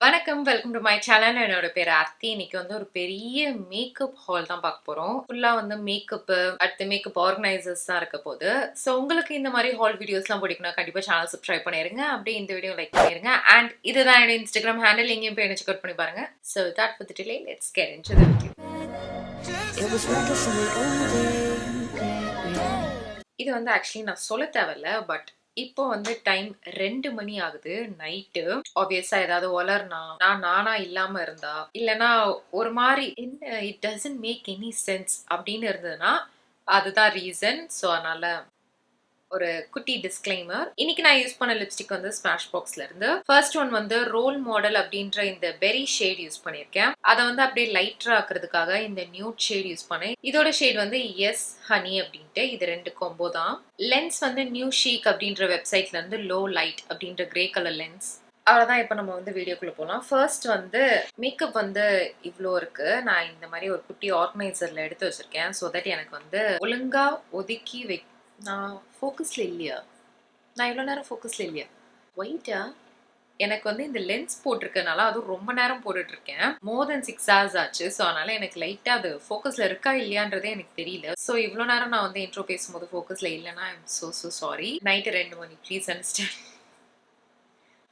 வணக்கம், welcome to my channel. என்னோட பேர் ஆர்த்தி. இன்னைக்கு வந்து ஒரு பெரிய மேக்கப் ஹால் தான் பார்க்க போறோம். ஃபுல்லா வந்து மேக்கப், அடுத்து மேக்கப் ஆர்கனைசர்ஸ் தான் இருக்க போகுது. ஸோ உங்களுக்கு இந்த மாதிரி ஹால் வீடியோஸ்லாம் பிடிக்கும்னா கண்டிப்பா சேனல் சப்ஸ்கிரைப் பண்ணிருங்க. அப்படியே இந்த வீடியோ லைக் பண்ணிருங்க. அண்ட் இதுதான் என்னோட இன்ஸ்டாகிராம் ஹேண்டில். எங்கேயும் போய் என்ன செக் அவுட் பண்ணி பாருங்க. So that with delay let's get into the video. இது வந்து ஆக்சுவலி நான் சொல்ல தேவையில்ல, பட் இப்போ வந்து டைம் 2 மணி ஆகுது நைட்டு. ஆப்வியஸா ஏதாவது ஒலர்னா நானா இல்லாம இருந்தா, இல்லனா ஒரு மாதிரி என்ன it doesn't make any sense அப்படின்னு இருந்ததுன்னா அதுதான் ரீசன். ஸோ அதனால ஒரு குட்டி டிஸ்க்ளைமர். இன்னைக்கு நான் யூஸ் பண்ண லிப்ஸ்டிக் வந்து ஸ்மாஷ் பாக்ஸ்ல இருந்து ஃபர்ஸ்ட் ஒன் வந்து ரோல் மாடல் அப்படின்ற இந்த பெரி ஷேட் யூஸ் பண்ணிருக்கேன். அதை வந்து அப்படியே லைட்டரா ஆக்குறதுக்காக இந்த நியூட் ஷேட் யூஸ் பண்ணேன். இதோட ஷேட் வந்து எஸ் ஹனி அப்படின்ட்டு. இது ரெண்டு காம்போ தான். லென்ஸ் வந்து நியூ ஷீக் அப்படின்ற வெப்சைட்ல இருந்து லோ லைட் அப்படின்ற கிரே கலர் லென்ஸ். அவ்வளோதான். இப்போ நம்ம வந்து வீடியோக்குள்ள போகலாம். ஃபர்ஸ்ட் வந்து மேக்கப் வந்து இவ்வளோ இருக்கு. நான் இந்த மாதிரி ஒரு குட்டி ஆர்கனைசர்ல எடுத்து வச்சிருக்கேன். ஸோ தட் எனக்கு வந்து ஒழுங்கா ஒதுக்கி நான் ஃபோக்கஸ்ல இல்லையா? நான் இவ்வளோ நேரம் ஃபோக்கஸ்ல இல்லையா? ஒயிட்டா? எனக்கு வந்து இந்த லென்ஸ் போட்டிருக்கனால அதுவும் ரொம்ப நேரம் போட்டுட்டு இருக்கேன். மோர் தென் 6 hours ஆச்சு. ஸோ அதனால எனக்கு லைட்டா அது ஃபோக்கஸ்ல இருக்கா இல்லையான்றதே எனக்கு தெரியல. ஸோ இவ்வளோ நேரம் நான் வந்து இன்ட்ரோ பேசும்போது ஃபோக்கஸ்ல இல்லைன்னா I am so sorry. Night 2 மணி, ப்ளீஸ் அண்டர்ஸ்டாண்ட்.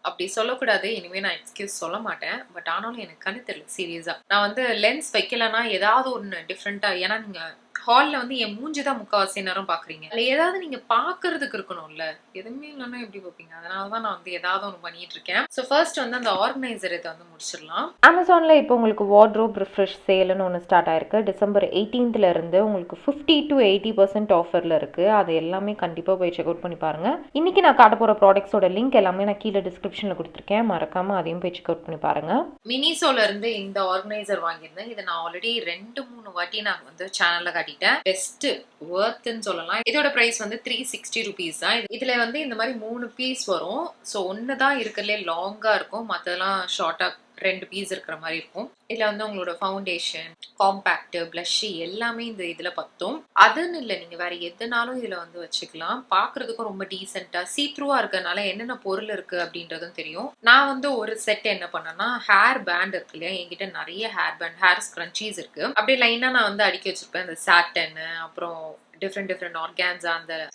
அப்படி சொல்லக்கூடாது. இனிமே நான் எக்ஸ்கியூஸ் சொல்ல மாட்டேன். பட் ஆனாலும் எனக்கு கண்ணு தெரியல சீரியஸா. நான் வந்து லென்ஸ் வைக்கலன்னா ஏதாவது ஒன்று டிஃப்ரெண்டா, ஏன்னா நீங்க ஹால்ல வந்து என் மூஞ்சி தான் முக்கால்வாசி நேரம் பாக்குறீங்க. அதுல ஏதாவது நீங்க பாக்குறதுக்கு இருக்கணும்ல. எதுவுமே இல்லைன்னா எப்படி பார்ப்பீங்க? அதனாலதான் நான் வந்து ஏதாவது ஒன்று பண்ணிட்டு இருக்கேன். ஸோ ஃபர்ஸ்ட் வந்து அந்த ஆர்கனைசர் இதை வந்து முடிச்சிடலாம். அமேசான்ல இப்போ உங்களுக்கு வார்ட்ரோப் ரிஃப்ரெஷ் சேல்னு ஒன்று ஸ்டார்ட் ஆயிருக்கு. டிசம்பர் 18th இருந்து உங்களுக்கு 50 to 80% ஆஃபர்ல இருக்கு. அது எல்லாமே கண்டிப்பா போய் செக் அவுட் பண்ணி பாருங்க. இன்னைக்கு நான் காட்ட போற ப்ராடக்ட்ஸோட லிங்க் எல்லாமே நான் கீழே டிஸ்கிரிப்ஷன்ல கொடுத்துருக்கேன். மறக்காம அதையும் போய் செக் அவுட் பண்ணி பாருங்க. மினிசோல இருந்து இந்த ஆர்கனைசர் வாங்கியிருந்தேன். இதை நான் ஆல்ரெடி 2-3 வாட்டி நான் வந்து சேனல்ல காட்டிட்டேன். பெஸ்ட் வர்த்ன்னு சொல்லலாம். இதோட பிரைஸ் வந்து 360 rupees தான். இதுல வந்து இந்த மாதிரி 3 பீஸ் வரும். ஸோ ஒன்னு தான் இருக்கிறதுலே லாங்கா இருக்கும். மற்றதெல்லாம் ஷார்ட்டா 2 பீஸ் இருக்கிற மாதிரி இருக்கும். இதுல வந்து உங்களோட ஃபவுண்டேஷன், காம்பேக்ட், பிளஷ் எல்லாமே இந்த இதுல பத்தும். அதுன்னு இல்லை, நீங்க வேற எதுனாலும் இதுல வந்து வச்சுக்கலாம். பாக்குறதுக்கும் ரொம்ப டீசென்டா சீத்ரூவா இருக்கறனால என்னென்ன பொருள் இருக்கு அப்படின்றதும் தெரியும். நான் வந்து ஒரு செட் என்ன பண்ணேன்னா, ஹேர் பேண்ட் இருக்கு இல்லையா, என்கிட்ட நிறைய ஹேர் பேண்ட், ஹேர் ஸ்க்ரன்ச்சீஸ் இருக்கு. அப்படியே லைனா நான் வந்து அடுக்கி வச்சிருப்பேன். இந்த சாட்டன், அப்புறம் டிஃப்ரெண்ட் ஆர்கான்ஸா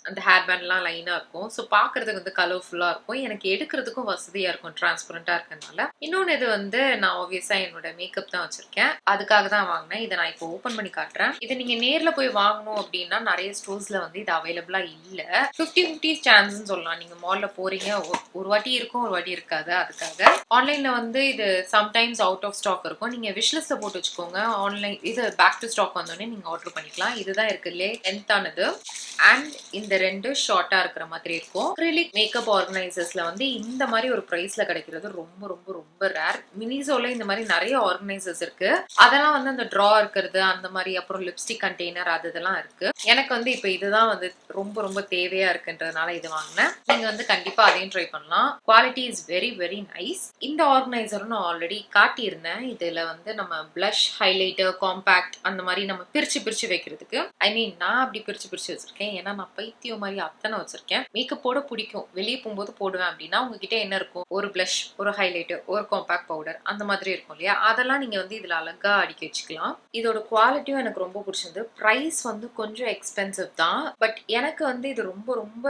அந்த ஹேர் பேண்ட்லாம் லைனா இருக்கும். ஸோ பாக்குறதுக்கு வந்து கலர்ஃபுல்லா இருக்கும். எனக்கு எடுக்கிறதுக்கும் வசதியா இருக்கும், டிரான்ஸ்பரண்டா இருக்கனால. இன்னொன்னு இது வந்து நான் ஆப்வியஸா என்னோட மேக்கப் தான் வச்சிருக்கேன். அதுக்காக தான் வாங்கினேன். இதை நான் இப்போ ஓபன் பண்ணி காட்டுறேன். இதை நீங்க நேர்ல போய் வாங்கணும் அப்படின்னா நிறைய ஸ்டோர்ஸ்ல வந்து இது அவைலபிளா இல்ல. 50-50 சான்ஸ்ன்னு சொல்லலாம். நீங்க மால்ல போறீங்க, ஒரு வாட்டி இருக்கும், ஒரு வாட்டி இருக்காது. அதுக்காக ஆன்லைன்ல வந்து இது சம்டைம்ஸ் அவுட் ஆஃப் ஸ்டாக் இருக்கும். நீங்க விஷ்லிஸ்ட்ல போட்டு வச்சுக்கோங்க. ஆன்லைன் இது பேக் டு ஸ்டாக் வந்தோடனே நீங்க ஆர்டர் பண்ணிக்கலாம். இதுதான் இருக்குல்லே ஆனது. அண்ட் இந்த ரெண்டு ஷார்ட்டா இருக்கிற மாதிரி இருக்கும். அக்ரிலிக் மேக்கப் ஆர்கனைசர்ஸ்ல வந்து இந்த மாதிரி ஒரு பிரைஸ்ல கிடைக்கிறது ரொம்ப ரொம்ப ரொம்ப ரேர். மினிசோல இந்த மாதிரி நிறைய ஆர்கனைசர்ஸ் இருக்கு. அதெல்லாம் வந்து அந்த ட்ரா இருக்கிறது அந்த மாதிரி, அப்புறம் லிப்ஸ்டிக் கண்டெய்னர் அது இதெல்லாம் இருக்கு. எனக்கு வந்து இப்ப இதுதான் வந்து ரொம்ப ரொம்ப தேவையா இருக்குன்றதுனால இது வாங்கினேன். நீங்க வந்து கண்டிப்பா அதையும் ட்ரை பண்ணலாம். Quality is very very nice. இந்த ஆர்கனைசரும் நான் ஆல்ரெடி காட்டியிருந்தேன். இதுல வந்து நம்ம பிளஷ், ஹைலைட்டர், காம்பேக்ட் அந்த மாதிரி நம்ம பிரிச்சு பிரிச்சு வைக்கிறதுக்கு, ஐ மீன் நான் அப்படி பிரிச்சு வச்சிருக்கேன். ஏன்னா நான் பைத்தியம் மாதிரி அத்தனை வச்சிருக்கேன். மேக்கப் போட பிடிக்கும், வெளியே போகும்போது போடுவேன். அப்படின்னா உங்ககிட்ட என்ன இருக்கும், ஒரு பிளஷ், ஒரு ஹைலைட்டர், ஒரு காம்பேக்ட் பவுடர் அந்த மாதிரி இருக்கும் இல்லையா, அதெல்லாம் நீங்க வந்து இதுல அழகா அடுக்கி வச்சுக்கலாம். இதோட குவாலிட்டியும் எனக்கு ரொம்ப பிடிச்சது. பிரைஸ் வந்து கொஞ்சம் எக்ஸ்பென்சிவ் தான், பட் எனக்கு வந்து இது ரொம்ப ரொம்ப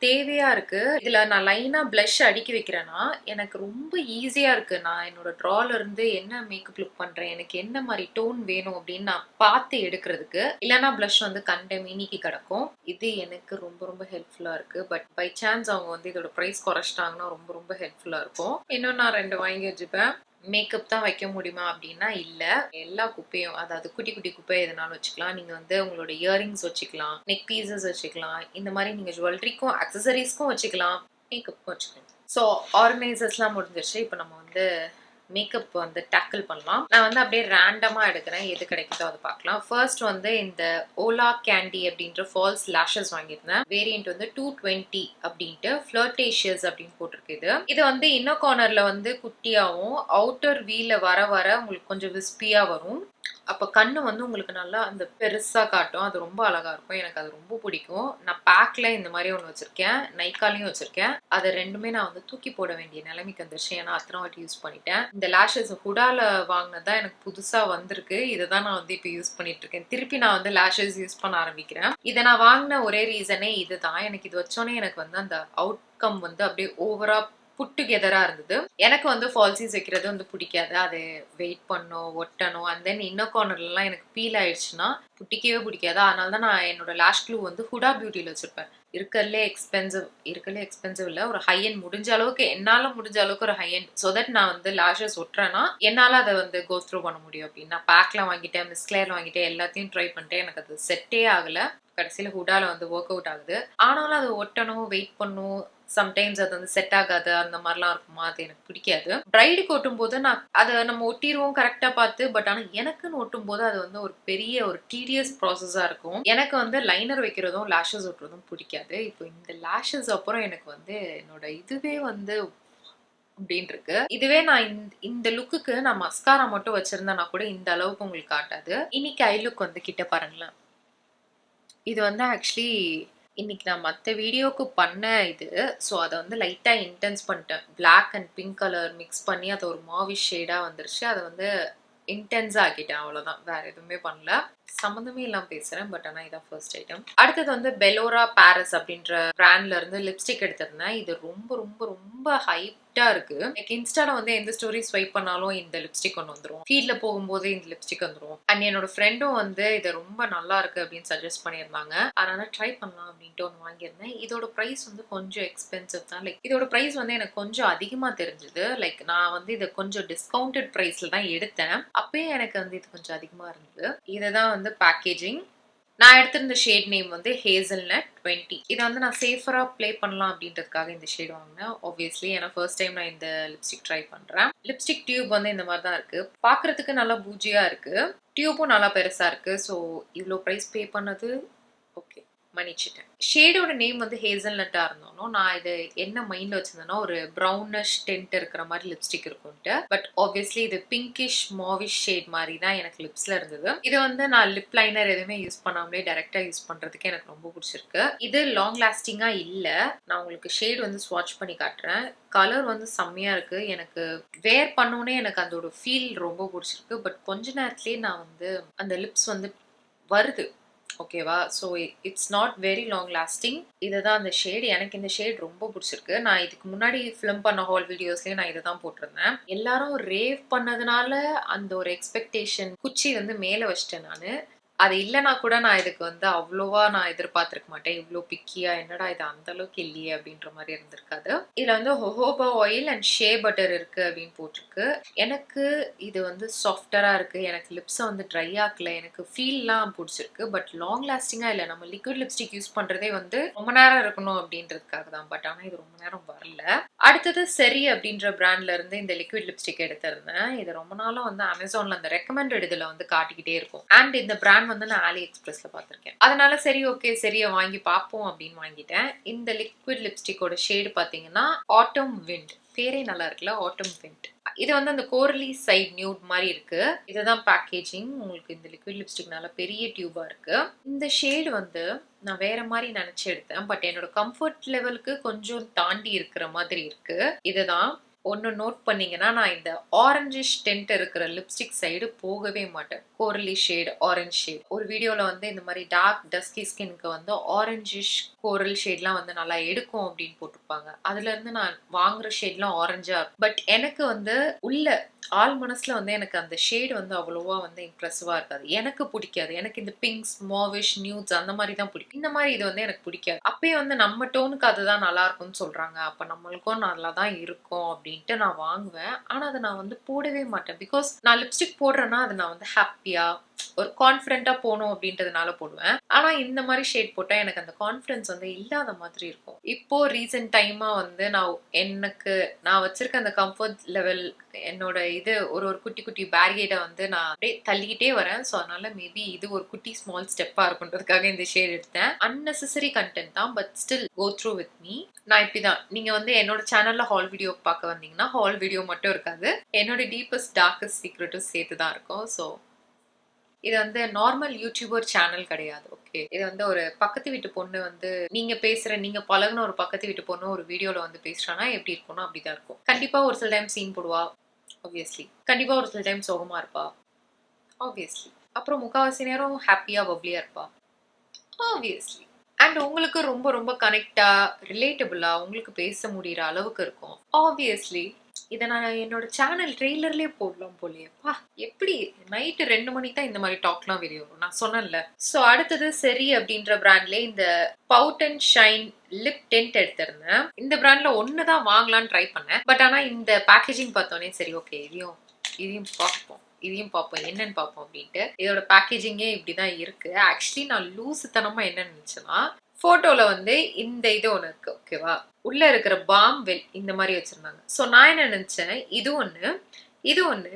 தேவையா இருக்கு. இதுல நான் லைனா பிளஷ் அடுக்கி வைக்கிறேன்னா எனக்கு ரொம்ப ஈஸியா இருக்கு. நான் என்னோட ட்ரால இருந்து என்ன மேக்கப் லுக் பண்றேன், எனக்கு என்ன மாதிரி டோன் வேணும் அப்படின்னு நான் பார்த்து எடுக்கிறதுக்கு. இல்லைன்னா பிளஷ் வந்து கண்ட மினிக்கு கிடக்கும். இது எனக்கு ரொம்ப ரொம்ப ஹெல்ப்ஃபுல்லா இருக்கு. பட் பை சான்ஸ் அவங்க வந்து இதோட பிரைஸ் குறைச்சிட்டாங்கன்னா ரொம்ப ரொம்ப ஹெல்ப்ஃபுல்லா இருக்கும். இன்னும் நான் 2 வாங்கி வச்சுப்பேன். மேக்கப் தான் வைக்க முடியுமா அப்படின்னா இல்ல, எல்லா குப்பையும், அதாவது குட்டி குட்டி குப்பை எதனாலும் வச்சுக்கலாம். நீங்க வந்து உங்களோட இயரிங்ஸ் வச்சுக்கலாம், நெக் பீசஸ் வச்சுக்கலாம், இந்த மாதிரி நீங்க ஜுவல்லரிக்கும் அக்சசரிஸ்க்கும் வச்சுக்கலாம், மேக்கப்புக்கும் வச்சுக்கலாம். ஸோ ஆர்கனைசர்ஸ்லாம் முடிஞ்சிருச்சு. இப்போ நம்ம வந்து மேக்கப் வந்து டேக்கிள் பண்ணலாம். நான் வந்து அப்படியே ரேண்டமா எடுக்கிறேன், எது கிடைக்குதோ அதை பார்க்கலாம். ஃபர்ஸ்ட் வந்து இந்த ஓலா கேண்டி அப்படின்ற ஃபால்ஸ் லேஷஸ் வாங்கியிருந்தேன். வேரியன்ட் வந்து 220 அப்படின்ட்டு ஃபிளர்டேஷியஸ் அப்படின்னு போட்டிருக்கு. இது வந்து இன்னர் கார்னர்ல வந்து குட்டியாவும், அவுட்டர் வீல வர வர உங்களுக்கு கொஞ்சம் விஸ்பியா வரும். அப்போ கண்ணு வந்து உங்களுக்கு நல்லா அந்த பெருசாக காட்டும். அது ரொம்ப அழகாக இருக்கும். எனக்கு அது ரொம்ப பிடிக்கும். நான் பேக்கில் இந்த மாதிரி ஒன்று வச்சுருக்கேன், நைக்காலையும் வச்சுருக்கேன். அதை ரெண்டுமே நான் வந்து தூக்கி போட வேண்டிய நிலைமைக்கு வந்துருச்சு. ஏன்னா அத்தனை வாட்டி யூஸ் பண்ணிட்டேன். இந்த லேஷஸ் ஹுடால வாங்கினது தான் எனக்கு புதுசாக வந்திருக்கு. இதை தான் நான் வந்து இப்போ யூஸ் பண்ணிட்டு இருக்கேன். திருப்பி நான் வந்து லேஷஸ் யூஸ் பண்ண ஆரம்பிக்கிறேன். இதை நான் வாங்கின ஒரே ரீசனே இதுதான். எனக்கு இது வச்சோன்னே எனக்கு வந்து அந்த அவுட்கம் வந்து அப்படியே ஓவரா புட் டுகெதரா இருந்தது. எனக்கு வந்து ஃபால்சிஸ் வைக்கிறது வந்து பிடிக்காது. அது வெயிட் பண்ணும், ஒட்டணும். அண்ட் தென் இன்னர் கார்னர்லாம் எனக்கு பீல் ஆயிடுச்சுன்னா பிடிக்கவே பிடிக்காது. அதனால தான் நான் என்னோட லேஷ் க்ளூ வந்து ஹுடா பியூட்டியில் வச்சிருப்பேன். இருக்கறதுலே எக்ஸ்பென்சிவ் இல்லை, ஒரு ஹை எண்ட் முடிஞ்ச அளவுக்கு, என்னால் முடிஞ்ச அளவுக்கு ஒரு ஹை எண்ட், ஸோ தட் நான் வந்து லேஷஸ் ஒட்டுறேன்னா என்னால் அதை வந்து கோ த்ரூ பண்ண முடியும் அப்படின்னு. நான் பேக்கில் வாங்கிட்டேன், மிஸ்க்ளேர் வாங்கிட்டேன், எல்லாத்தையும் ட்ரை பண்ணிட்டேன். எனக்கு அது செட்டே ஆகலை. கடைசியில் ஹுடால வந்து ஒர்க் அவுட் ஆகுது. ஆனாலும் அது ஒட்டணும், வெயிட் பண்ணும், சம்டைம்ஸ் அது வந்து செட் ஆகாது, அந்த மாதிரிலாம் இருக்குமா, அது எனக்கு பிடிக்காது. பிரைடுக்கு ஒட்டும் போது நான் அதை நம்ம ஒட்டிடுவோம் கரெக்டாக பார்த்து. பட் ஆனால் எனக்குன்னு ஒட்டும் போது அது வந்து ஒரு பெரிய ஒரு டீடியஸ் ப்ராசஸாக இருக்கும். எனக்கு வந்து லைனர் வைக்கிறதும் லேஷஸ் ஒட்டுறதும் பிடிக்காது. இப்போ இந்த லேஷஸ் அப்புறம் எனக்கு வந்து என்னோட இதுவே வந்து அப்படின்னு இருக்கு. இதுவே நான் இந்த லுக்குக்கு நான் மஸ்காரா மட்டும் வச்சிருந்தேன்னா கூட இந்த அளவுக்கு உங்களுக்கு காட்டாது. இன்னைக்கு ஐ லுக் வந்து கிட்ட பாருங்களேன். இது வந்து ஆக்சுவலி இன்னைக்கு நான் மற்ற வீடியோக்கு பண்ண இது. ஸோ அதை வந்து லைட்டாக இன்டென்ஸ் பண்ணிட்டேன். Black and pink colour mix பண்ணி அது ஒரு மாவிஷ் ஷேடாக வந்துருச்சு. அதை வந்து இன்டென்ஸாக ஆக்கிட்டேன், அவ்வளோதான். வேற எதுவுமே பண்ணல. சம்மந்தமே இல்லாமல் பேசுகிறேன், பட் ஆனால் இதான் ஃபர்ஸ்ட் ஐட்டம். அடுத்தது வந்து பெலோரா பாரிஸ் அப்படின்ற பிராண்ட்ல இருந்து லிப்ஸ்டிக் எடுத்திருந்தேன். இது ரொம்ப ரொம்ப ரொம்ப ஹைட்டா இருக்கு. லைக் இன்ஸ்டால வந்து எந்த ஸ்டோரி ஸ்வைப் பண்ணாலும் இந்த லிப்ஸ்டிக் ஒன்று வந்துடும், ஃபீல்ட்ல போகும்போது இந்த லிப்ஸ்டிக் வந்துடும். அண்ட் என்னோட ஃப்ரெண்டும் வந்து இது ரொம்ப நல்லா இருக்கு அப்படின்னு சஜஸ்ட் பண்ணியிருந்தாங்க. அதனால ட்ரை பண்ணலாம் அப்படின்ட்டு ஒன்று வாங்கியிருந்தேன். இதோட ப்ரைஸ் வந்து கொஞ்சம் எக்ஸ்பென்சிவ் தான். லைக் இதோட ப்ரைஸ் வந்து எனக்கு கொஞ்சம் அதிகமாக தெரிஞ்சுது. லைக் நான் வந்து இதை கொஞ்சம் டிஸ்கவுண்டட் ப்ரைஸ்ல தான் எடுத்தேன். அப்பயே எனக்கு வந்து இது கொஞ்சம் அதிகமாக இருந்தது. இதுதான் வந்து பேக்கேஜிங். நான் எடுத்திருந்த ஷேட் நேம் வந்து Hazelnut 20. இதை வந்து நான் சேஃபரா ப்ளே பண்ணலாம் அப்படின்றதுக்காக இந்த ஷேட் வாங்கினேன். ஆப்வியஸ்லி ஏன்னா ஃபர்ஸ்ட் டைம் நான் இந்த லிப்ஸ்டிக் ட்ரை பண்றேன். லிப்ஸ்டிக் டியூப் வந்து இந்த மாதிரி தான் இருக்கு. பார்க்கறதுக்கு நல்லா பூஜியா இருக்கு, டியூப்பும் நல்லா பெருசா இருக்கு. ஸோ இவ்வளோ ப்ரைஸ் பே பண்ணது ஓகே, மன்னிச்சிட்டேன். ஷேடோட நேம் வந்து ஹேசல்நட்டா இருந்தாலும் நான் இது என்ன மைண்ட்ல வச்சிருந்தேன்னா ஒரு ப்ரௌனிஷ் டென்ட் இருக்கிற மாதிரி லிப்ஸ்டிக் இருக்கும்ட்டு. பட் ஆப்வியஸ்லி இது பிங்கிஷ் மாவிஷ் ஷேட் மாதிரி தான் எனக்கு லிப்ஸ்ல இருந்தது. இது வந்து நான் லிப் லைனர் எதுவுமே யூஸ் பண்ணாமலே டைரக்டா யூஸ் பண்றதுக்கு எனக்கு ரொம்ப பிடிச்சிருக்கு. இது லாங் லாஸ்டிங்கா இல்ல. நான் உங்களுக்கு ஷேட் வந்து ஸ்வாட்ச் பண்ணி காட்டுறேன். கலர் வந்து செம்மையா இருக்கு. எனக்கு வேர் பண்ணோன்னே எனக்கு அதோட ஃபீல் ரொம்ப பிடிச்சிருக்கு. பட் கொஞ்ச நேரத்துலயே நான் வந்து அந்த லிப்ஸ் வந்து வருது, ஓகேவா? So it's not very long lasting. இதுதான் அந்த ஷேட். எனக்கு இந்த ஷேட் ரொம்ப பிடிச்சிருக்கு. நான் இதுக்கு முன்னாடி ஃபிலிம் பண்ண ஹால் வீடியோஸ்லேயே நான் இதை தான் போட்டிருந்தேன். எல்லாரும் ரேவ் பண்ணதுனால அந்த ஒரு எக்ஸ்பெக்டேஷன் குச்சி வந்து மேலே வச்சிட்டேன் நான். அது இல்லைனா கூட நான் இதுக்கு வந்து அவ்வளோவா நான் எதிர்பார்த்திருக்க மாட்டேன். இவ்வளோ பிக்கியா என்னடா இது அந்த அளவுக்கு இல்லையே அப்படின்ற மாதிரி இருந்திருக்காது. இதுல வந்து ஹோஹோபா ஆயில் அண்ட் ஷே பட்டர் இருக்கு அப்படின்னு போட்டிருக்கு. எனக்கு இது வந்து சாஃப்டரா இருக்கு. எனக்கு லிப்ஸை வந்து ட்ரை ஆக்கல. எனக்கு ஃபீல்லாம் பிடிச்சிருக்கு. பட் லாங் லாஸ்டிங்கா இல்லை. நம்ம லிக்விட் லிப்ஸ்டிக் யூஸ் பண்றதே வந்து ரொம்ப நேரம் இருக்கணும் அப்படின்றதுக்காக தான். பட் ஆனால் இது ரொம்ப நேரம் வரல. அடுத்தது SERY அப்படின்ற பிராண்ட்ல இருந்து இந்த லிக்விட் லிப்ஸ்டிக் எடுத்திருந்தேன். இது ரொம்ப நாளும் வந்து அமேசான்ல அந்த ரெக்கமெண்டட் இதுல வந்து காட்டிக்கிட்டே இருக்கும். அண்ட் இந்த பிராண்ட் வந்து நான் ஆலி எக்ஸ்பிரஸ்ல பார்த்திருக்கேன். அதனால சரி ஓகே SERYயை வாங்கி பார்ப்போம் அப்படின்னு வாங்கிட்டேன். இந்த லிக்விட் லிப்ஸ்டிக்கோட ஷேடு பாத்தீங்கன்னா ஆட்டம் விண்ட். பேரே நல்லா இருக்குல்ல, ஆட்டம் விண்ட். இது வந்து அந்த கோரலி சைட் நியூட் மாதிரி இருக்கு. இதுதான் பேக்கேஜிங். உங்களுக்கு இந்த லிக்விட் லிப்ஸ்டிக் நல்ல பெரிய டியூபா இருக்கு. இந்த ஷேடு வந்து நான் வேற மாதிரி நினைச்சு எடுத்தேன். பட் என்னோட கம்ஃபர்ட் லெவலுக்கு கொஞ்சம் தாண்டி இருக்கிற மாதிரி இருக்கு. இதுதான் ஒன்று நோட் பண்ணீங்கன்னா, நான் இந்த ஆரஞ்சிஷ் டென்ட் இருக்கிற லிப்ஸ்டிக் சைடு போகவே மாட்டேன். கோரலி ஷேட், ஆரஞ்ச் ஷேட். ஒரு வீடியோவில் வந்து இந்த மாதிரி டார்க் டஸ்கி ஸ்கின்க்கு வந்து ஆரஞ்சிஷ் கோரல் ஷேட்லாம் வந்து நல்லா எடுக்கும் அப்படின்னு போட்டிருப்பாங்க. அதுல இருந்து நான் வாங்குற ஷேட்லாம் ஆரஞ்சா இருக்கும். பட் எனக்கு வந்து உள்ள ஆள் மனசுல வந்து எனக்கு அந்த ஷேட் வந்து அவ்வளோவா வந்து இம்ப்ரெசிவா இருக்காது. எனக்கு பிடிக்காது. எனக்கு இந்த பிங்க்ஸ், மாவிஷ், நியூட்ஸ் அந்த மாதிரி தான் பிடிக்கும். இந்த மாதிரி இது வந்து எனக்கு பிடிக்காது. அப்பயே வந்து நம்ம டோனுக்கு அதுதான் நல்லா இருக்கும்னு சொல்றாங்க. அப்ப நம்மளுக்கும் நல்லா தான் இருக்கும் அப்படின்ட்டு நான் வாங்குவேன். ஆனா அதை நான் வந்து போடவே மாட்டேன். பிகாஸ் நான் லிப்ஸ்டிக் போடுறேன்னா அதை நான் வந்து ஹாப்பியா ஒரு கான்ஃபிடென்ட்டா போகணும் அப்படின்றதுனால போடுவேன். ஆனா இந்த மாதிரி ஷேட் போட்டா எனக்கு அந்த கான்ஃபிடன்ஸ் வந்து இல்லாத மாதிரி இருக்கும். இப்போ ரீசெண்ட் டைமா வந்து நான் வச்சிருக்க அந்த கம்ஃபர்ட் லெவல், என்னோட இது ஒரு குட்டி குட்டி பேரியேட்டை வந்து நான் அப்படியே தள்ளிக்கிட்டே வரேன். ஸோ அதனால மேபி இது ஒரு குட்டி ஸ்மால் ஸ்டெப்பா இருக்குன்றதுக்காக இந்த ஷேட் எடுத்தேன். அன்னெசரி கண்டென்ட் தான், but still go through with me. நான் இப்படிதான். நீங்க வந்து என்னோட சேனல்ல ஹால் வீடியோ பார்க்க வந்தீங்கன்னா ஹால் வீடியோ மட்டும் இருக்காது, என்னோட டீப்பஸ்ட் டார்க்கஸ்ட் சீக்ரெட்டும் சேர்த்து தான் இருக்கும். ஸோ இது வந்து நார்மல் யூடியூபர் சேனல் கிடையாது. ஓகே, இது வந்து ஒரு பக்கத்து வீட்டு பொண்ணு வந்து நீங்க பழகுன ஒரு பக்கத்து வீட்டு பொண்ணு ஒரு வீடியோல வந்து பேசுறானா எப்படி இருக்கும்னா அப்படிதான் இருக்கும். கண்டிப்பா ஒரு சில டைம் சீன் போடுவா, ஆப்வியஸ்லி. கண்டிப்பா ஒரு சில டைம் சோகமா இருப்பா, ஆப்வியஸ்லி. அப்புறம் முக்காவாசி நேரம் ஹாப்பியா பப்ளியா இருப்பா, ஆப்வியஸ்லி. அண்ட் உங்களுக்கு ரொம்ப ரொம்ப கனெக்டா ரிலேட்டபிளா உங்களுக்கு பேச முடியற அளவுக்கு இருக்கும், ஆப்வியஸ்லி. இதை நான் என்னோட சேனல் ட்ரெய்லர்லயே போடலாம் போலியப்பா. எப்படி நைட்டு 2 மணிக்கு தான் இந்த மாதிரி டாக்லாம் வெளியே வரும், நான் சொன்னேன்ல. ஸோ அடுத்தது செரி அப்படின்ற பிராண்ட்ல இந்த பவுட் அண்ட் ஷைன் லிப் டென்ட் எடுத்திருந்தேன். இந்த பிராண்ட்ல ஒன்று தான் வாங்கலான்னு ட்ரை பண்ணேன். பட் ஆனால் இந்த பேக்கேஜிங் பார்த்தோன்னே சரி ஓகே இதையும் பார்ப்போம் என்னன்னு பார்ப்போம் அப்படின்ட்டு. இதோட பேக்கேஜிங்கே இப்படிதான் இருக்கு. ஆக்சுவலி நான் லூசுத்தனமா என்ன நினைச்சேன்னா, போட்டோல வந்து இந்த இது ஒன்று இருக்கு, ஓகேவா, உள்ள இருக்கிற பாம் வெல் இந்த மாதிரி வச்சிருந்தாங்க. ஸோ நான் என்ன நினைச்சேன், இது ஒன்று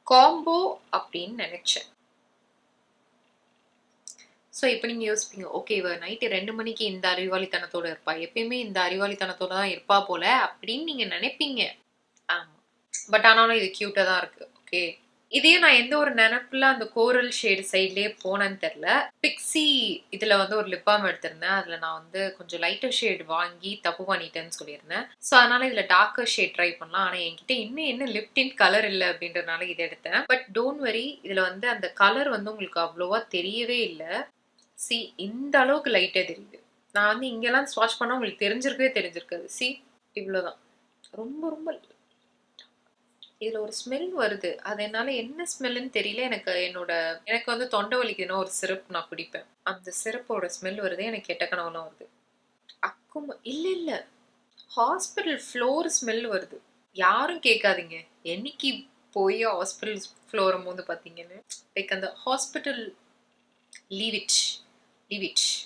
காம்போ அப்படின்னு நினைச்சேன். ஸோ இப்போ நீங்க யோசிப்பீங்க, ஓகே இவ நைட்டு 2 மணிக்கு இந்த அறிவாளித்தனத்தோட இருப்பா, எப்பயுமே இந்த அறிவாளித்தனத்தோட தான் இருப்பா போல அப்படின்னு நீங்க நினைப்பீங்க. ஆமா, பட் ஆனாலும் இது கியூட்டா தான் இருக்கு. ஓகே, இதையும் நான் எந்த ஒரு நினைப்புல அந்த கோரல் ஷேடு சைட்லயே போனேன்னு தெரியல. பிக்ஸி இதுல வந்து ஒரு லிப் பாம் எடுத்திருந்தேன். அதுல நான் வந்து கொஞ்சம் லைட்டர் ஷேட் வாங்கி தப்பு பண்ணிட்டேன்னு சொல்லியிருந்தேன். ஸோ அதனால இதுல டார்க்கர் ஷேட் ட்ரை பண்ணலாம். ஆனா என்கிட்ட இன்னும் என்ன லிப் டிண்ட் கலர் இல்லை அப்படின்றதுனால இதை எடுத்தேன். பட் டோன்ட் வரி, இதுல வந்து அந்த கலர் வந்து உங்களுக்கு அவ்வளோவா தெரியவே இல்லை. சி, இந்த அளவுக்கு லைட்டே தெரியுது. நான் வந்து இங்கெல்லாம் ஸ்வாட்ச் பண்ணா உங்களுக்கு தெரிஞ்சிருக்காது. சி, இவ்வளவுதான். ரொம்ப ரொம்ப இதுல ஒரு ஸ்மெல் வருது. அது என்னால என்ன ஸ்மெல்லுன்னு தெரியல. எனக்கு வந்து தொண்டை வலிக்குதுன்னா ஒரு சிரப் நான் குடிப்பேன். அந்த சிரப்போட ஸ்மெல் வருது. எனக்கு கெட்ட கனவுலாம் வருது. இல்ல ஹாஸ்பிட்டல் ஃப்ளோர் ஸ்மெல் வருது. யாரும் கேட்காதீங்க என்னைக்கு போய் ஹாஸ்பிட்டல் ஃப்ளோரை வந்து பாத்தீங்கன்னு. லைக் அந்த ஹாஸ்பிட்டல் லீவ் இட்.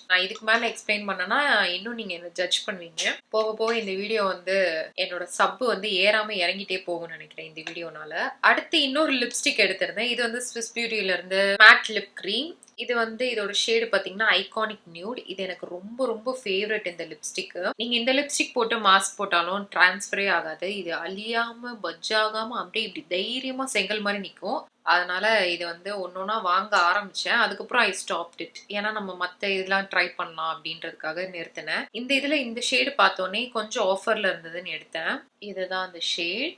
நான் இதுக்கு மேல எக்ஸ்பிளைன் பண்ணனா இன்னும் நீங்க என்ன ஜட்ஜ் பண்ணுவீங்க. போக போக இந்த வீடியோ வந்து என்னோட சப்பு வந்து ஏறாம இறங்கிட்டே போகும்னு நினைக்கிறேன் இந்த வீடியோனால. அடுத்து இன்னொரு லிப்ஸ்டிக் எடுத்திருந்தேன். இது வந்து ஸ்விஸ் பியூட்டில இருந்து மேட் லிப் கிரீம். இது வந்து இதோட ஷேடு பாத்தீங்கன்னா Iconic-Nude. இது எனக்கு ரொம்ப ரொம்ப ஃபேவரட் இந்த லிப்ஸ்டிக். நீங்க இந்த லிப்ஸ்டிக் போட்டு மாஸ்க் போட்டாலும் டிரான்ஸ்ஃபரே ஆகாது. இது அழியாம பட்ஜ் ஆகாம அப்படியே இப்படி தைரியமா செங்கல் மாதிரி நிற்கும். அதனால இது வந்து ஒன்னொன்னா வாங்க ஆரம்பிச்சேன். அதுக்கப்புறம் ஐ ஸ்டாப்ட் இட். ஏன்னா நம்ம மத்த இதெல்லாம் ட்ரை பண்ணலாம் அப்படின்றதுக்காக நிறுத்தினேன். இந்த ஷேடு பார்த்தோன்னே கொஞ்சம் ஆஃபர்ல இருந்ததுன்னு எடுத்தேன். இதுதான் அந்த ஷேட்.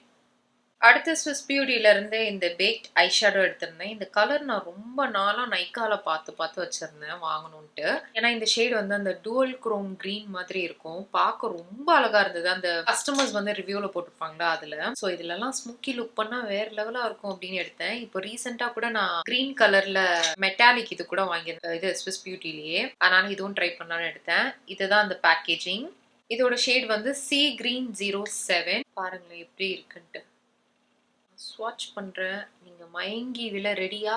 அடுத்து ஸ்விஸ் பியூட்டில இருந்து இந்த பேக்ட் ஐஷேடோ எடுத்திருந்தேன். இந்த கலர் நான் ரொம்ப நாளா நைக்கால பார்த்து வச்சிருந்தேன் வாங்கணும்ட்டு. ஏன்னா இந்த ஷேட் வந்து அந்த டூவல் குரோம் கிரீன் மாதிரி இருக்கும். பார்க்க ரொம்ப அழகா இருந்தது. அந்த கஸ்டமர்ஸ் வந்து ரிவ்யூல போட்டிருப்பாங்களா அதுல. ஸோ இதுல எல்லாம் ஸ்மோக்கி லுக் பண்ணா வேற லெவலா இருக்கும் அப்படின்னு எடுத்தேன். இப்போ ரீசெண்டா கூட நான் கிரீன் கலர்ல மெட்டாலிக் இது கூட வாங்கியிருந்தேன், இது ஸ்விஸ் பியூட்டிலேயே. அதனால இதுவும் ட்ரை பண்ணலாம்னு எடுத்தேன். இதுதான் அந்த பேக்கேஜிங். இதோட ஷேட் வந்து சி கிரீன் 07. பாருங்களேன் எப்படி இருக்குன்ட்டு. ஸ்வாட்ச் பண்றேன், நீங்க மயங்கி விழ ரெடியா.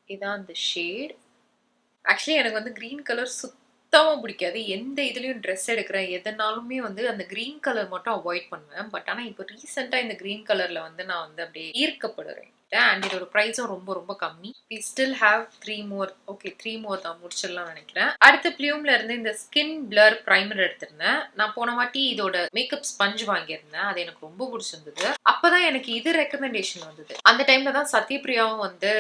இதான் அந்த ஷேட். ஆக்சுவலி எனக்கு வந்து கிரீன் கலர் சுத்தமா பிடிக்காது. எந்த இதுலயும் ட்ரெஸ் எடுக்கிறேன் எதனாலுமே வந்து அந்த கிரீன் கலர் மட்டும் அவாய்ட் பண்ணுவேன். பட் ஆனா இப்போ ரீசெண்டா இந்த கிரீன் கலர்ல வந்து நான் வந்து அப்படியே ஈர்க்கப்படுறேன். அண்ட் இதோட ப்ரைஸும் ரொம்ப ரொம்ப கம்மி. we still have 3 more. Okay 3 more தான் முடிச்சிடலாம் நினைக்கிறேன். அடுத்து பிளியூம்ல இருந்து இந்த ஸ்கின் பிளர் பிரைமர் எடுத்திருந்தேன். நான் போன வாட்டி இதோட மேக்கப் ஸ்பஞ்ச் வாங்கியிருந்தேன். அது எனக்கு ரொம்ப பிடிச்சிருந்தது. அப்பதான் எனக்கு இது ரெக்கமெண்டேஷன் வந்தது. அந்த டைம்ல தான் சத்யபிரியாவும் வந்து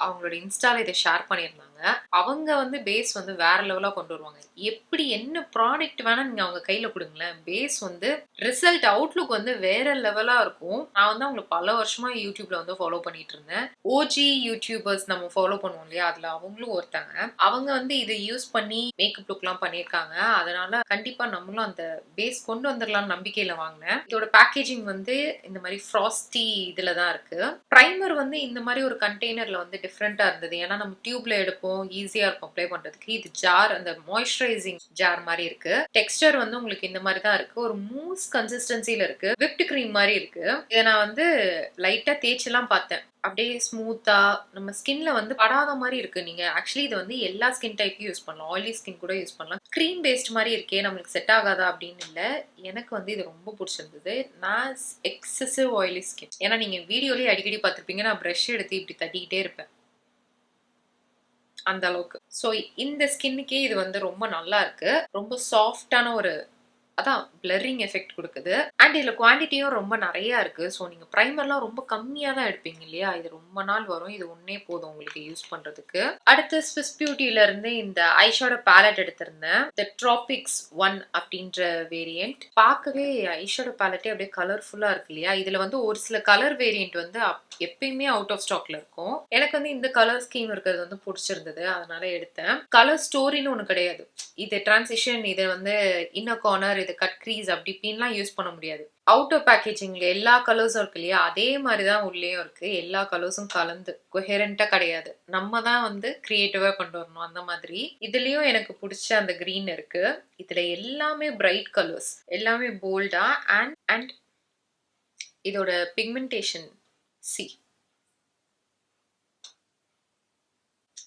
அவங்களோட இன்ஸ்டால இதை ஷேர் பண்ணியிருந்தாங்க. அவங்க வந்து பேஸ் வந்து வேற லெவலா கொண்டு வருவாங்க. எப்படி என்ன ப்ராடக்ட் வேணா நீங்க அவங்க கையில கொடுங்களேன், பேஸ் வந்து ரிசல்ட் அவுட்லுக் வந்து வேற லெவலா இருக்கும். நான் வந்து அவங்களை பல வருஷமா யூடியூப்ல வந்து ஃபாலோ பண்ணிட்டு இருந்தேன். ஓஜி யூடியூபர்ஸ் நம்ம ஃபாலோ பண்ணுவோம் இல்லையா, அதுல அவங்களும் ஒருத்தாங்க. அவங்க வந்து இதை யூஸ் பண்ணி மேக்கப் லுக் எல்லாம் பண்ணியிருக்காங்க. அதனால கண்டிப்பா நம்மளும் அந்த பேஸ் கொண்டு வந்துடலாம் நம்பிக்கையில வாங்கினேன். இதோட பேக்கேஜிங் வந்து இந்த மாதிரி ஃப்ராஸ்டி இதுலதான் இருக்கு. பிரைமர் வந்து இந்த மாதிரி ஒரு கண்டெய்னர்ல வந்து டிஃப்ரெண்டா இருந்தது. ஏன்னா நம்ம டியூப்ல எடுப்போம், ஈஸியா இருக்கும் அப்ளை பண்றதுக்கு. இது ஜார், அந்த மாய்ஸ்சரைசிங் ஜார் மாதிரி இருக்கு. டெக்ஸ்டர் வந்து உங்களுக்கு இந்த மாதிரி தான் இருக்கு. ஒரு மூஸ் கன்சிஸ்டன்சில இருக்கு. விப்ட் கிரீம் மாதிரி இருக்கு. இதை நான் வந்து லைட்டா தேய்ச்செல்லாம் பார்த்தேன். அப்படியே ஸ்மூத்தா நம்ம ஸ்கின்ல வந்து படாத மாதிரி இருக்கு. நீங்க ஆக்சுவலி இது வந்து எல்லா ஸ்கின் டைப்பும் யூஸ் பண்ணலாம். ஆயிலி ஸ்கின் கூட யூஸ் பண்ணலாம். கிரீம் பேஸ்ட் மாதிரி இருக்கே, நம்மளுக்கு செட் ஆகாதா அப்படின்னு இல்லை. எனக்கு வந்து இது ரொம்ப பிடிச்சிருந்தது. நான் எக்ஸசிவ் ஆயிலி ஸ்கின். ஏன்னா நீங்க வீடியோலயே அடிக்கடி பார்த்திருப்பீங்க, நான் ப்ரஷ் எடுத்து இப்படி தட்டிக்கிட்டே இருப்பேன் அந்த அளவுக்கு. ஸோ இந்த ஸ்கின்னுக்கே இது வந்து ரொம்ப நல்லா இருக்கு. ரொம்ப சாஃப்டான ஒரு அதான் பிளரிங் எஃபெக்ட் கொடுக்குது. அண்ட் இதுல குவான்டிட்டியும் ரொம்ப நிறைய இருக்கு. ஸோ நீங்க ப்ரைமர்லாம் ரொம்ப கம்மியா தான் எடுப்பீங்க இல்லையா, இது ரொம்ப நாள் வரும். இது ஒன்னே போதும் உங்களுக்கு யூஸ் பண்றதுக்கு. அடுத்து ஸ்விஸ் பியூட்டில இருந்து இந்த ஐஷேடோ பேலட் எடுத்திருந்தேன். இந்த ட்ராபிக்ஸ் 1 அப்படின்ற வேரியன்ட். பார்க்கவே ஐஷேடோ பேலட்டே அப்படியே கலர்ஃபுல்லா இருக்கு இல்லையா. இதுல வந்து ஒரு சில கலர் வேரியன்ட் வந்து எப்பயுமே அவுட் ஆஃப் ஸ்டாக்ல இருக்கும். எனக்கு வந்து இந்த கலர் ஸ்கீம் இருக்கிறது வந்து பிடிச்சிருந்தது, அதனால எடுத்தேன். கலர் ஸ்டோரின்னு ஒண்ணு கிடையாது. இது டிரான்சிஷன், இது வந்து இன்னர் கார்னர், இது கட் க்ரீஸ் அப்படி இப்படின்லாம் யூஸ் பண்ண முடியாது. அவுட்டர் பேக்கேஜிங்ல எல்லா கலர்ஸும் இருக்கு இல்லையா, அதே மாதிரிதான் உள்ளேயும் இருக்கு. எல்லா கலர்ஸும் கலந்து கொஹெரண்டா கிடையாது. நம்ம தான் வந்து கிரியேட்டிவா கொண்டு வரணும் அந்த மாதிரி. இதுலயும் எனக்கு பிடிச்ச அந்த கிரீன் இருக்கு. இதுல எல்லாமே பிரைட் கலர்ஸ், எல்லாமே போல்டா. அண்ட் இதோட பிக்மெண்டேஷன் சி.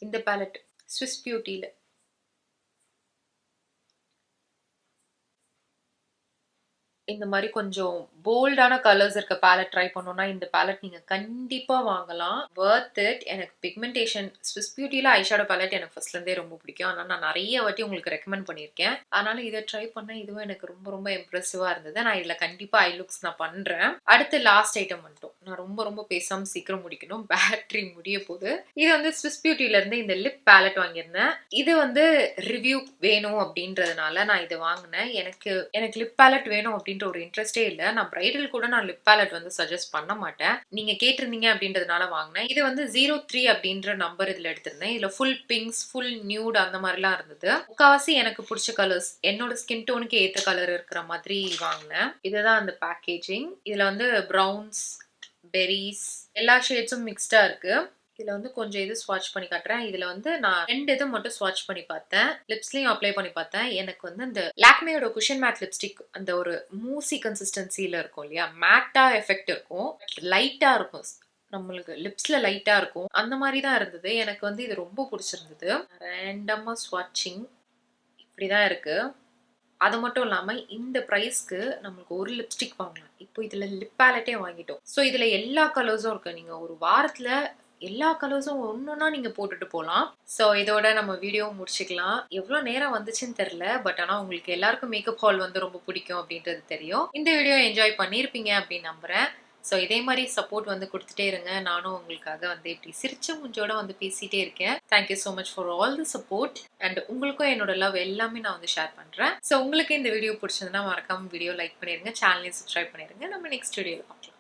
இந்த பேலட் ஸ்விஸ் பியூட்டில இந்த மாதிரி கொஞ்சம் போல்டான கலர்ஸ் இருக்க பேலட் ட்ரை பண்ணோம்னா இந்த பேலட் நீங்க கண்டிப்பா வாங்கலாம். வர்த் இட். எனக்கு பிக்மெண்டேஷன் ஸ்விஸ் பியூட்டில ஐஷேடோ பேலட் எனக்கு ஃபர்ஸ்ட்ல இருந்தே ரொம்ப பிடிக்கும். அதனால நான் நிறைய வாட்டி உங்களுக்கு ரெக்கமெண்ட் பண்ணியிருக்கேன். அதனால இதை ட்ரை பண்ண இதுவும் எனக்கு ரொம்ப ரொம்ப இம்ப்ரெசிவா இருந்தது. நான் இதுல கண்டிப்பா ஐ லுக்ஸ் நான் பண்றேன். அடுத்து லாஸ்ட் ஐட்டம் மட்டும் நான் ரொம்ப பேசாம சீக்கிரம் முடிக்கணும், பேட்டரி முடிய போகுது. இது வந்து ஸ்விஸ் பியூட்டில இருந்து இந்த லிப் பேலட் வாங்கியிருந்தேன். இது வந்து ரிவ்யூ வேணும் அப்படின்றதுனால நான் இதை வாங்கினேன். எனக்கு லிப் பேலட் வேணும் அப்படின்னு ஒரு இன்ட்ரெஸ்டே இல்ல. நான் பிரைடல் கூட நான் லிப் பேலட் வந்து சஜஸ்ட் பண்ண மாட்டேன். நீங்க கேட்டிருந்தீங்க அப்படின்றதுனால வாங்கினேன். இது வந்து 03 அப்படின்ற நம்பர் இதுல எடுத்திருந்தேன். இதுல ஃபுல் பிங்க்ஸ், ஃபுல் நியூட் அந்த மாதிரிலாம் இருந்தது. முக்காவாசி எனக்கு பிடிச்ச கலர்ஸ், என்னோட ஸ்கின் டோனுக்கு ஏத்த கலர் இருக்கிற மாதிரி வாங்கினேன். இதுதான் அந்த பேக்கேஜிங். இதுல வந்து ப்ரௌன்ஸ், பெரிஸ் எல்லா ஷேட்ஸும் மிக்ஸ்டா இருக்கு. இதுல வந்து கொஞ்சம் இது ஸ்வாட்ச் பண்ணி காட்டுறேன். இதுல வந்து நான் 2 இது மட்டும் ஸ்வாட்ச் பண்ணி பார்த்தேன். லிப்ஸ்லயும் அப்ளை பண்ணி பார்த்தேன். எனக்கு வந்து அந்த லாக்மேயோட குஷன் மேட் லிப்ஸ்டிக் அந்த ஒரு மூசி கன்சிஸ்டன்சில இருக்கும் இல்லையா, மேட்டா எஃபெக்ட் இருக்கும், லைட்டா இருக்கும், நம்மளுக்கு லிப்ஸ்ல லைட்டா இருக்கும், அந்த மாதிரி தான் இருந்தது. எனக்கு வந்து இது ரொம்ப பிடிச்சிருந்தது. ரேண்டமா ஸ்வாட்சிங் இப்படிதான் இருக்கு. அது மட்டும் இல்லாம இந்த பிரைஸ்க்கு நம்மளுக்கு ஒரு லிப்ஸ்டிக் வாங்கலாம். இப்போ இதுல லிப் பேலட்டே வாங்கிட்டோம். ஸோ இதுல எல்லா கலர்ஸும் இருக்கு. நீங்க ஒரு வாரத்துல எல்லா கலர்ஸும் ஒன்னொன்னா நீங்க போட்டுட்டு போகலாம். ஸோ இதோட நம்ம வீடியோ முடிச்சுக்கலாம். எவ்வளோ நேரம் வந்துச்சுன்னு தெரியல, பட் ஆனால் உங்களுக்கு எல்லாருக்கும் மேக்கப் ஹால் வந்து ரொம்ப பிடிக்கும் அப்படின்றது தெரியும். இந்த வீடியோ என்ஜாய் பண்ணியிருப்பீங்க அப்படின்னு நம்புறேன். ஸோ இதே மாதிரி சப்போர்ட் வந்து கொடுத்துட்டே இருங்க. நானும் உங்களுக்காக வந்து இப்படி சிரிச்ச முஞ்சோட வந்து பேசிட்டே இருக்கேன். Thank you so much for all the support. And உங்களுக்கும் என்னோட லவ் எல்லாமே நான் வந்து ஷேர் பண்றேன். ஸோ உங்களுக்கு இந்த வீடியோ பிடிச்சதுன்னா மறக்காம வீடியோ லைக் பண்ணிருங்க, சேனலையும் சப்ஸ்கிரைப் பண்ணிருங்க. நம்ம நெக்ஸ்ட் வீடியோவில் பார்க்கலாம்.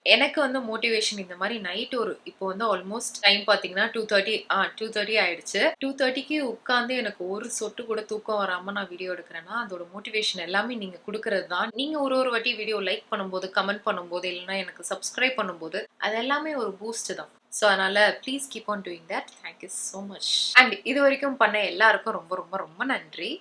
எனக்கு வந்து மோட்டிவேஷன் இந்த மாதிரி நைட் ஒரு இப்போ வந்து ஆல்மோஸ்ட் டைம் பார்த்தீங்கன்னா 2:30 ஆயிடுச்சு. 2:30க்கு உட்காந்து எனக்கு ஒரு சொட்டு கூட தூக்கம் வராம நான் வீடியோ எடுக்கிறேன்னா அதோட மோட்டிவேஷன் எல்லாமே நீங்க கொடுக்கறது தான். நீங்க ஒரு வாட்டி வீடியோ லைக் பண்ணும்போது, கமெண்ட் பண்ணும்போது, இல்லைன்னா எனக்கு சப்ஸ்கிரைப் பண்ணும்போது அது எல்லாமே ஒரு பூஸ்ட் தான். ஸோ அதனால please keep on doing that. Thank you so much. And இது வரைக்கும் பண்ண எல்லாருக்கும் ரொம்ப ரொம்ப ரொம்ப நன்றி.